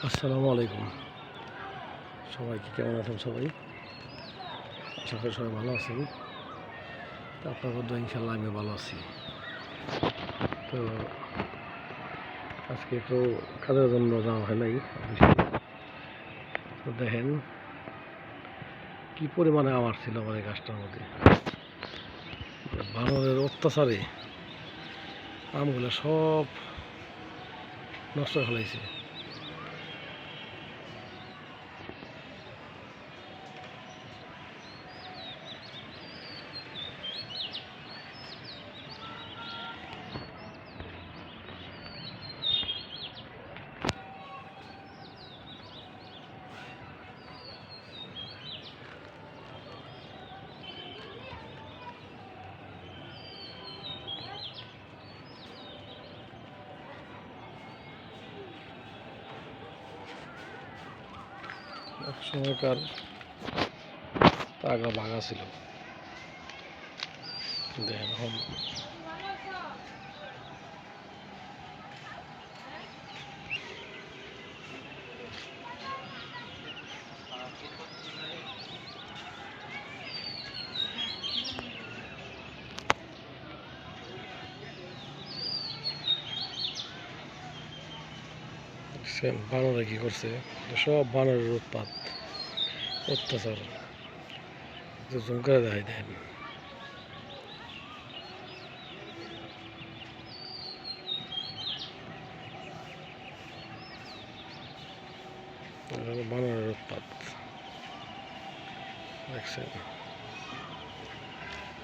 আসসালামু আলাইকুম। সবাইকে কেমন আছেন? সবাই আশা করি সবাই ভালো আছেন। তো আপনার মধ্যে ইনশাল্লাহ আমি ভালো আছি। তো আজকে একটু কাজের জন্য যাওয়া হয় নাই অফিসে। তো দেখেন কি পরিমাণে আওয়াজ ছিল আমার এই গাছটার মধ্যে। বানরের অত্যাচারে আমগুলো সব নষ্ট করে ফেলাইছে। এক সময়কার তাগা ভাঙা ছিল, দেখেন এখন বানরে কি করছে, সব বানরের উৎপাত অত্যাচার জুম করে দেখাই দেন। বানরের উৎপাত দেখছেন।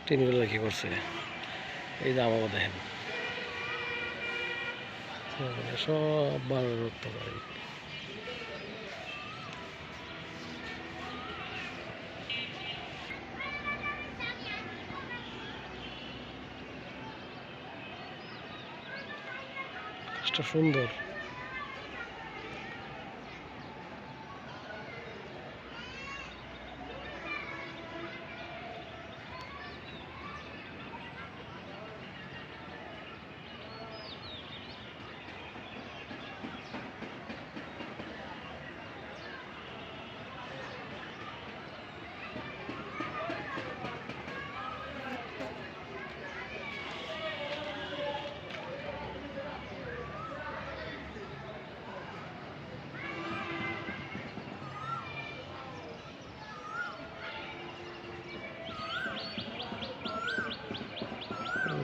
টিনগুলো কি করছে, এই যে আবহাওয়া দেখেন, সব বানরের উৎপাত। গাছটা সুন্দর,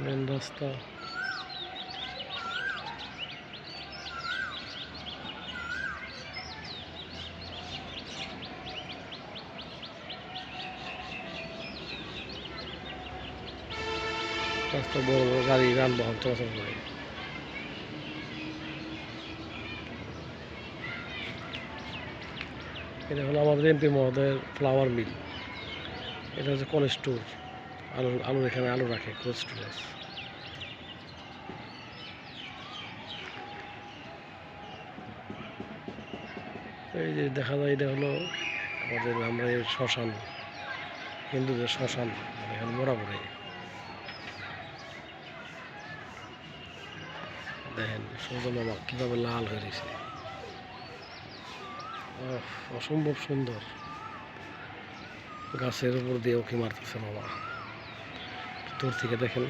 মেন রাস্তা। রাস্তা বড় বড় গাড়ি যানবাহন চলাচল করে। এটা হলো আমাদের এমপি মহোদয়ের ফ্লাওয়ার মিল। এটা হচ্ছে কোল্ড স্টোর, আলুর এখানে আলু রাখে, কোল্ড স্টোরেজ। এই যে দেখা যায় এটা হলো আমাদের, আমরা এই শ্মশান, হিন্দুদের শ্মশান, এখানে মরা পড়ে। দেখেন সূর্য মামা কীভাবে লাল হয়ে রয়েছে, অসম্ভব সুন্দর। গাছের উপর দিয়ে উঁকি মারতেছে মামা, দূর থেকে দেখেন।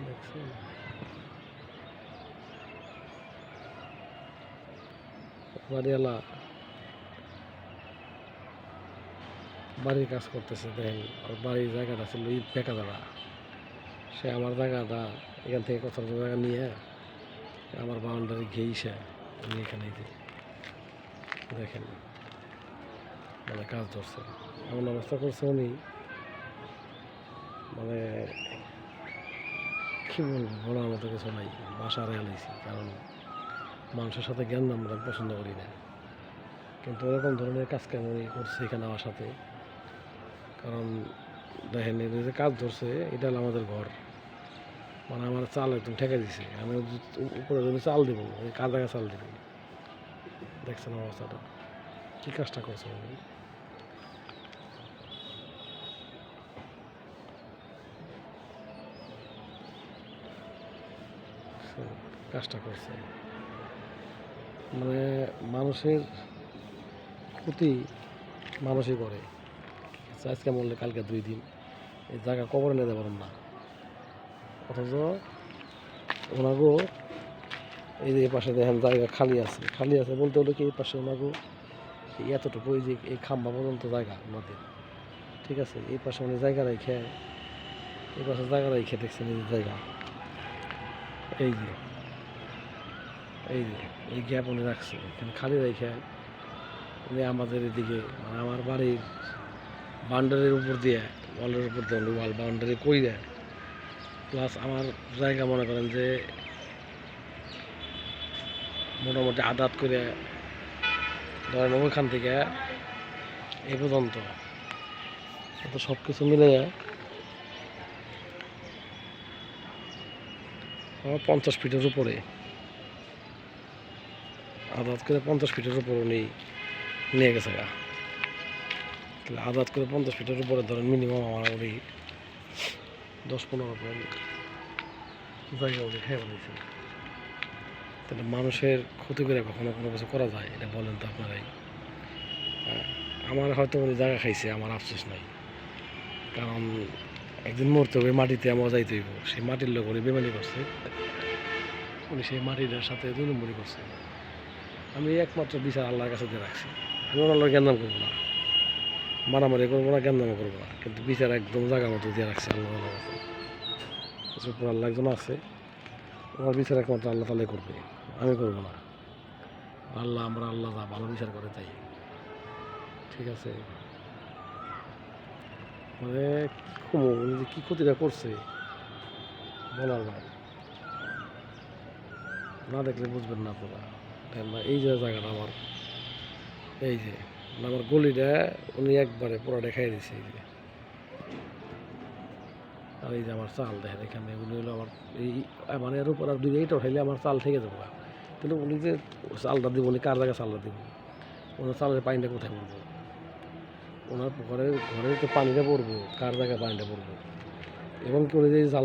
দেখছেন বাড়িওয়ালা বাড়ির কাজ করতেছে, দেখেন আর বাড়ির জায়গাটা ছিল ইট বেঁকা জায়গা। সে আমার জায়গাটা এখান থেকে কত জায়গা নিয়ে আমার বাউন্ডারি ঘেইছে আমি এখানে দেখেন, মানে কাজ ধরছে, এমন অবস্থা করছে উনি, মানে কি বলবো, বলার মতো কিছু নাই। বাসা রেয়ালাইছি, কারণ মানুষের সাথে জ্ঞান আমরা পছন্দ করি না, কিন্তু এরকম ধরনের কাজ কেন উনি করছে এখানে আমার সাথে। কারণ দেখেন এই যে কাজ ধরছে, এটা হলো আমাদের ঘর, মানে আমার চাল একদম ঠেকে দিছে, আমি উপরে যদি চাল দিব ওই কাদাকে চাল দিব। দেখছেন অবস্থাটা, কী কাজটা করছে উনি। কাজটা করছে। মানে মানুষের ক্ষতি মানুষই করে। আজকে মরলে কালকে 2 দিন এই জায়গা কবরে নিতে পারুন না, অথচ ওনাগো এই যে এই পাশে দেখেন জায়গা খালি আছে বলতে হলো কি এই পাশে ওনাগো এই এতটুকু এই যে এই খাম্বা পর্যন্ত জায়গা ওনাদের, ঠিক আছে। এই পাশে উনি জায়গা রেখে এই পাশে জায়গা রেখে দেখছেন এই জায়গা, এই যে এই গ্যাপ উনি রাখছে এখানে খালি রেখে উনি আমাদের এদিকে মানে আমার বাড়ির বাউন্ডারির উপর দিয়ে ওয়ালের উপর দিয়ে উনি ওয়াল বাউন্ডারি করে দেয়, প্লাস আমার জায়গা মনে করেন যে মোটামুটি আদাত করে ধরেন ওইখান থেকে এই পর্যন্ত তো সব কিছু মিলে আমার 50 ফিটের উপরে আদাত করে 50 ফিটের উপর উনি নিয়ে গেছে গা। তাহলে আদাত করে 50 ফিটের উপরে ধরেন মিনিমাম আমার ওই 10-15 পয়েন্ট জায়গা উনি খেয়ে বলেছে। তাহলে মানুষের ক্ষতি করে কখনো কোনো কিছু করা যায় এটা বলেন তো আপনারাই। আমার হয়তো উনি জায়গা খাইছে, আমার আফসোস নাই, কারণ একদিন মরতে হবে, মাটিতে আমার যাইতে হইব। সেই মাটির লোক উনি বেমানি করছে, উনি সেই মাটিটার সাথে 2 নম্বরই করছে। আমি একমাত্র বিচার আল্লাহর কাছে দিয়ে রাখছি। আমি ওনার জ্ঞানদাম করবো না, মারামারি করবো না, জ্ঞানদাম করবো না, কিন্তু বিচার একদম জায়গা মতো দিয়ে রাখছি আল্লাহর কাছে। কিছু উপর আল্লাহ একজন আছে, ওনার বিচার একমাত্র আল্লাহ তালাই করবে, আমি করবো না। আল্লাহ যা ভালো বিচার করে তাই, ঠিক আছে। মানে উনি যে কী ক্ষতিটা করছে বলার নয়, না দেখলে বুঝবেন না আপনারা। এই যে জায়গাটা আমার, এই যে আমার গলিটা উনি একবারে পুরো দেখাই দিচ্ছে। এই যে আর এই যে আমার চাল দেখেন এখানে উনি হলো আমার এই মানে এর উপর আর 2 ইট উঠাইলে আমার চাল থেকে যাবো। কিন্তু উনি যে চালটা দিব, উনি কার জায়গায় চালটা দিব, ওনার চালের পানিটা কোথায় পড়বো, ওনার ঘরের তো পানিটা পড়বো, কার জায়গায় পানিটা পড়বো, এবং কি উনি যে চাল